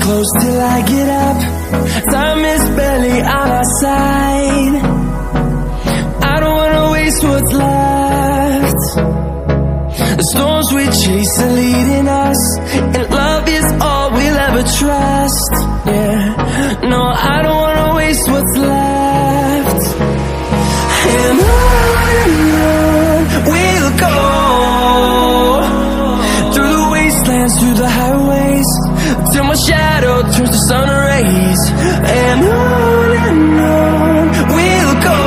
close till I get up. Time is barely on our side. I don't wanna waste what's left. The storms we chase are leading us, and love is all we'll ever trust. Yeah, no, I don't wanna waste what's left. And on we'll go, through the wastelands, through the highways, till my shadow turns to sun rays. And on we'll go,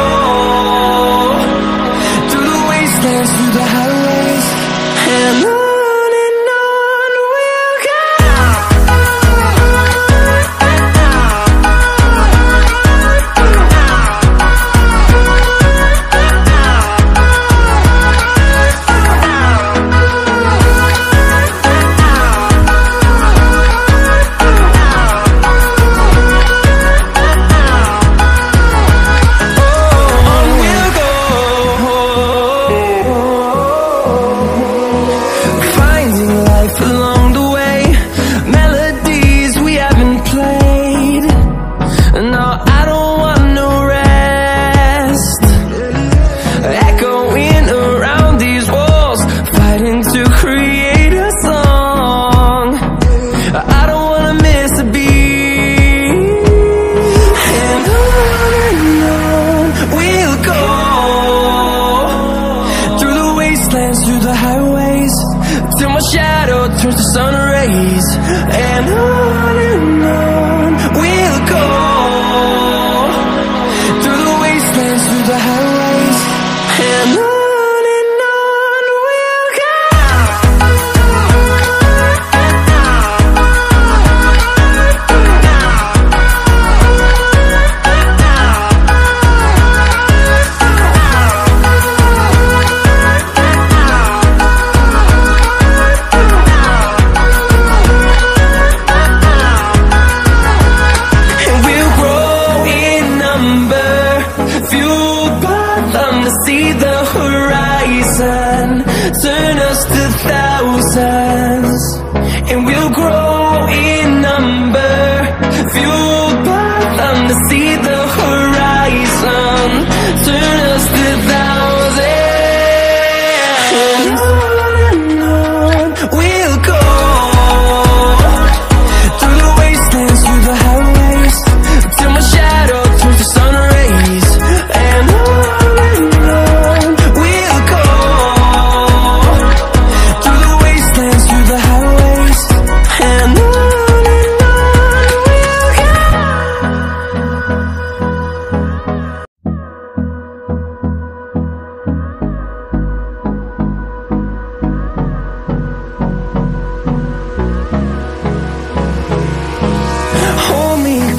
through the wastelands, through the highways, and on we'll go. Through the highways, till my shadow turns to sun rays. And on we'll go, through the wastelands, through the highways, and on we'll go. See the horizon, turn us to thousands, and we'll grow in number, fueled by them. To see the horizon, turn us to thousands, and on we'll go, through the wastelands, through the highways, till my shadow turns to sun rays. And on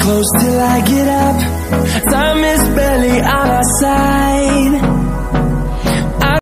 close till I get up. Time is barely on our side.